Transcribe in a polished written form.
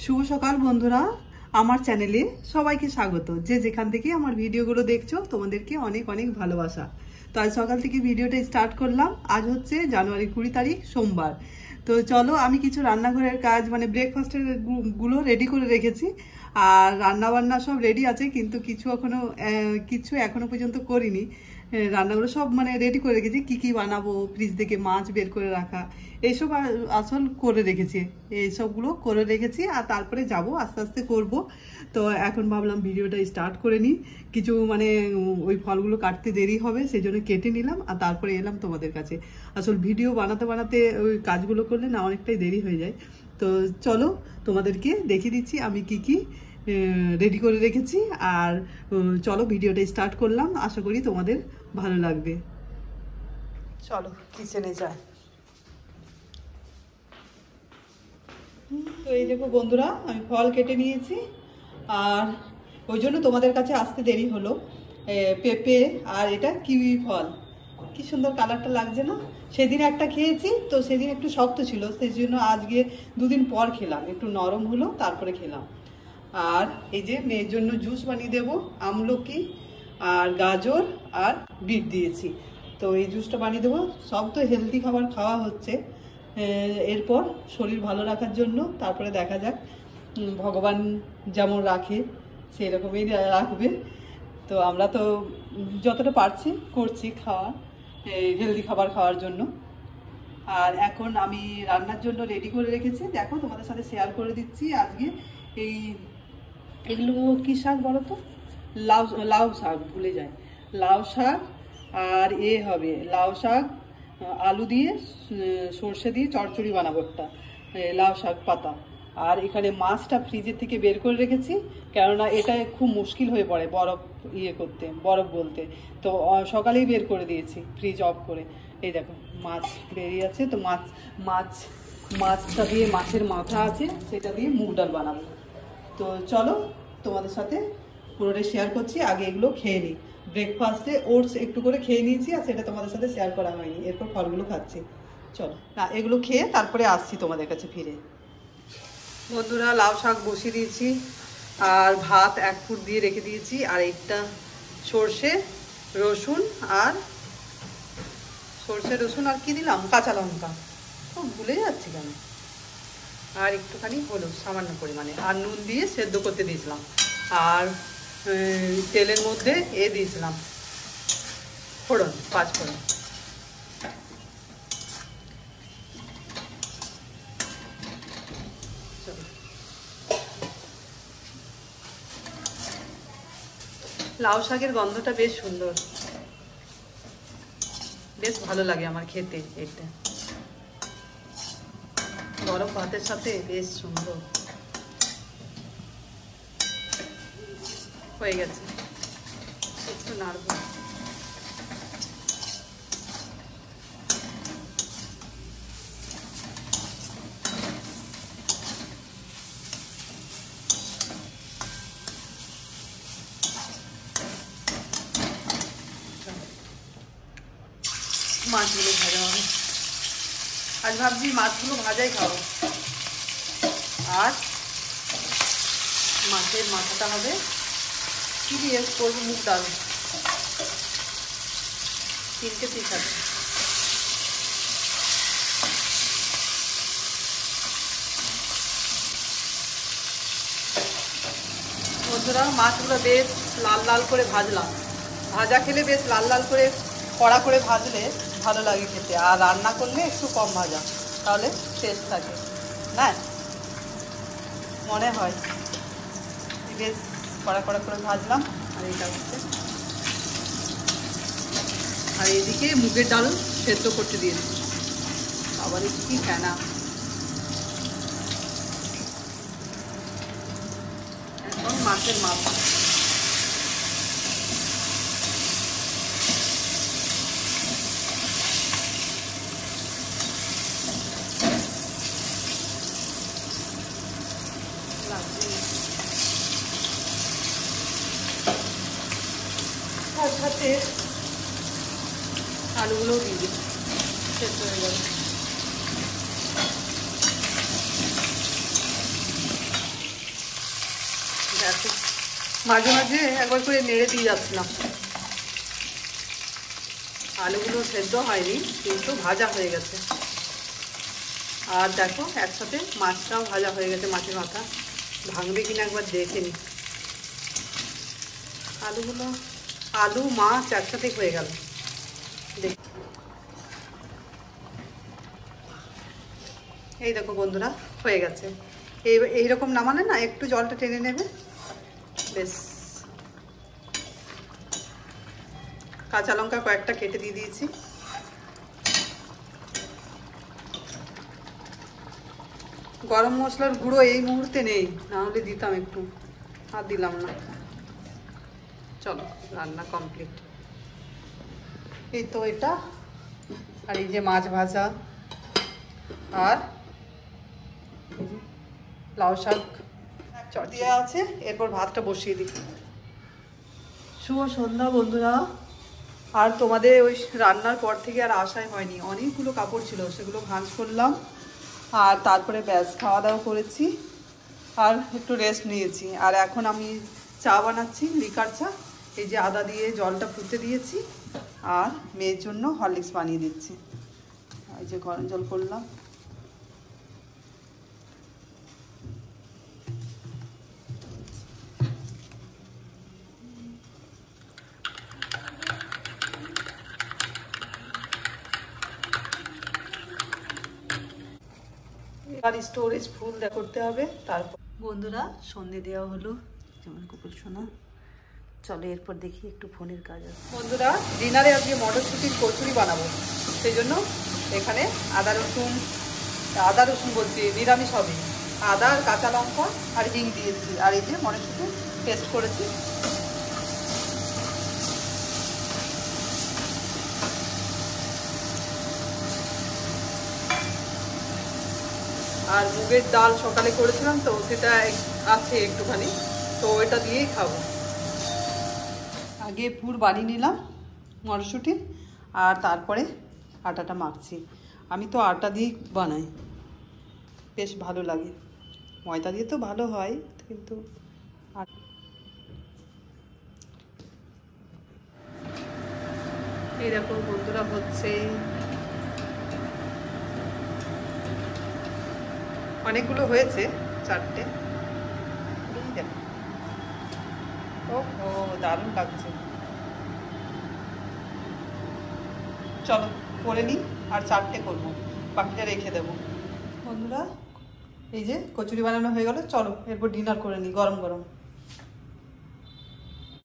শুভ সকাল বন্ধুরা, আমার চ্যানেলে সবাইকে স্বাগত। যে যেখান থেকে আমার ভিডিওগুলো দেখছো তোমাদেরকে অনেক অনেক ভালোবাসা। তো আজ সকাল থেকে ভিডিওটা স্টার্ট করলাম। আজ হচ্ছে জানুয়ারি 20 তারিখ সোমবার। তো চলো, আমি কিছু রান্নাঘরের কাজ মানে ব্রেকফাস্টের গুলো রেডি করে রেখেছি, আর রান্না বান্না সব রেডি আছে, কিন্তু কিছু এখনো পর্যন্ত করিনি। রান্নাগুলো সব মানে রেডি করে রেখেছি, কি কি বানাবো, ফ্রিজ থেকে মাছ বের করে রাখা, এইসব আসল করে রেখেছি। এইসবগুলো করে রেখেছি আর তারপরে যাব, আস্তে আস্তে করব। তো এখন ভাবলাম ভিডিওটা স্টার্ট করে নিই। কিছু মানে ওই ফলগুলো কাটতে দেরি হবে, সেই জন্য কেটে নিলাম আর তারপরে এলাম তোমাদের কাছে। আসল ভিডিও বানাতে বানাতে ওই কাজগুলো করলে না অনেকটাই দেরি হয়ে যায়। তো চলো, তোমাদেরকে দেখিয়ে দিচ্ছি আমি কি কি রেডি করে রেখেছি। আর চলো, ভিডিওটা স্টার্ট করলাম, আশা করি তোমাদের ভালো লাগবে। চলো কিচেনে যাই। তো এই দেখো বন্ধুরা, আমি ফল কেটে নিয়েছি, আর ওই জন্য তোমাদের কাছে আসতে দেরি হলো। পেঁপে আর এটা কিউই ফল, কি সুন্দর কালারটা লাগছে না? সেদিন একটা খেয়েছি, তো সেদিন একটু শক্ত ছিল, সেই জন্য আজকে দুদিন পর খেলাম, একটু নরম হলো তারপরে খেলাম। আর এই যে মেয়ের জন্য জুস বানিয়ে দেবো, আমলকি আর গাজর আর বিট দিয়েছি। তো এই জুসটা বানিয়ে দেবো। সব তো হেলদি খাবার খাওয়া হচ্ছে, এরপর শরীর ভালো রাখার জন্য। তারপরে দেখা যাক, ভগবান যেমন রাখে সেরকমই রাখবে। তো আমরা তো যতটা পারছি করছি খাওয়া, হেলদি খাবার খাওয়ার জন্য। আর এখন আমি রান্নার জন্য রেডি করে রেখেছি, দেখো তোমাদের সাথে শেয়ার করে দিচ্ছি। আজকে এগুলো কী শাক বলো তো? লাউ শাক, ভুলে যায়, লাউ শাক। আর হবে লাউ শাক আলু দিয়ে সর্ষে দিয়ে চচ্চড়ি বানাবো একটা, লাউ শাক পাতা। আর এখানে মাছটা ফ্রিজের থেকে বের করে রেখেছি, কেননা এটা খুব মুশকিল হয়ে পড়ে বরফ বলতে। তো সকালেই বের করে দিয়েছি ফ্রিজ অফ করে। এই দেখো মাছ বেরিয়ে আছে। তো মাছটা দিয়ে, মাছের মাথা আছে, সেটা দিয়ে মুগ ডাল বানাবো। তো চলো, তোমাদের সাথে পুরোটাই শেয়ার করছি। আগে এগুলো খেয়ে নিই। ব্রেকফাস্টে ওটস একটু করে খেয়ে নিয়েছি, আর সেটা তোমাদের সাথে শেয়ার করা হয়নি। এরপর ফলগুলো খাচ্ছি। চলো না, এগুলো খেয়ে তারপরে আসছি তোমাদের কাছে ফিরে। বন্ধুরা, লাউ শাক বসিয়ে দিয়েছি, আর ভাত 1 ফুট দিয়ে রেখে দিয়েছি। আর একটা সর্ষে রসুন আর কি দিলাম, কাঁচা লঙ্কা, ভুলে যাচ্ছি কেন। আর একটুখানি হলুদ সামান্য পরিমাণে, আর নুন দিয়ে সেদ্ধ করতে দিয়েছিলাম। আর তেলের মধ্যে দিয়েছিলাম ফোড়ন, 5 ফোড়ন। লাউ শাকের গন্ধটা বেশ সুন্দর, বেশ ভালো লাগে আমার খেতে। এটা গরম ভাতের সাথে বেশ সুন্দর হয়ে গেছে। একটু নাড়ব। মাছগুলো ভাজা হবে। আজ ভাবছি মাছগুলো ভাজাই খাবো। আর মাছের মাথাটা হবে কি দিয়ে করবো, মুগ ডাল। 3টে পিস আছে। বন্ধুরা, মাছগুলো বেশ লাল লাল করে ভাজলাম। ভাজা খেলে বেশ লাল লাল করে, কড়া করে ভাজলে ভালো লাগে খেতে। আর রান্না করলে একটু কম ভাজা, তাহলে টেস্ট থাকে না, মনে হয়। বেশ কড়া কড়া করে ভাজলাম। আর এইটা হচ্ছে, আর এদিকে মুগের ডাল সেদ্ধ করতে দিয়েছি। আবার কি ফেনা, এখন মাছের মাথা। তার সাথে আলুগুলোও দিয়ে দিই, সেদ্ধ হয়ে যাবে। এখন মাঝে মাঝে একবার করে নেড়ে দিয়ে যাচ্ছিলাম। আলুগুলো সেদ্ধ হয়নি কিন্তু ভাজা হয়ে গেছে। আর দেখো একসাথে মাছটাও ভাজা হয়ে গেছে, মাছের মাথা ভাঙবে কিনা একবার দেখে নি। আলুগুলো আলু মাছ একসাথে হয়ে গেল। দেখ এই দেখো বন্ধুরা হয়ে গেছে। এইরকম নামালে না একটু জলটা টেনে নেবে বেশ। কাঁচা লঙ্কা কয়েকটা কেটে দিয়ে দিয়েছি। গরম মশলার গুঁড়ো এই মুহূর্তে নেই, না হলে দিতাম একটু, আর দিলাম না। চলো রান্না কমপ্লিট। এই তো এটা, আর এই যে মাছ ভাজা আর লাউ শাক দেওয়া আছে। এরপর ভাতটা বসিয়ে দিই। শুভ সন্ধ্যা বন্ধুরা। আর তোমাদের ওই রান্নার পর থেকে আর আশাই হয়নি, অনেকগুলো কাপড় ছিল সেগুলো ভাঁজ করলাম, আর তারপরে ব্যাস খাওয়া দাওয়া করেছি আর একটু রেস্ট নিয়েছি। আর এখন আমি চা বানাচ্ছি, লিকার চা। এই যে আদা দিয়ে জলটা ফুটতে দিয়েছি আর মেয়ের জন্য হরলিক্স বানিয়ে দিচ্ছি। এই যে গরম জল করলাম। আর স্টোরেজ ফুল করতে হবে। তারপর বন্ধুরা সন্ধে দেওয়া হলো, যেমন কুকুর সোনা। চলো এরপর দেখি একটু ফোনের কাজ আছে। বন্ধুরা ডিনারে আজকে মটরশুঁটির কচুরি বানাবো, সেই জন্য এখানে আদা রসুন বলছি, নিরামিষ হবে। আদা আর কাঁচা লঙ্কা আর হিং দিয়েছি, আর এই যে মটরশুঁটি পেস্ট করেছি। আর মুগের ডাল সকালে করেছিলাম তো সেটা আছে একটুখানি, তো এটা দিয়েই খাবো। আগে পুর বানিয়ে নিলাম মটরশুঁটি, আর তারপরে আটাটা মাখছি। আমি তো আটা দিয়েই বানাই, বেশ ভালো লাগে। ময়দা দিয়ে তো ভালো হয়, কিন্তু এই দেখো বন্ধুরা হচ্ছে। অনেকগুলো হয়েছে, 4টে। ও দারুণ লাগছে। চলো করে নিই, আর 4টে করবো, বাকিটা রেখে দেবো। বন্ধুরা এই যে কচুরি বানানো হয়ে গেল, চলো এরপর ডিনার করে নিই গরম গরম।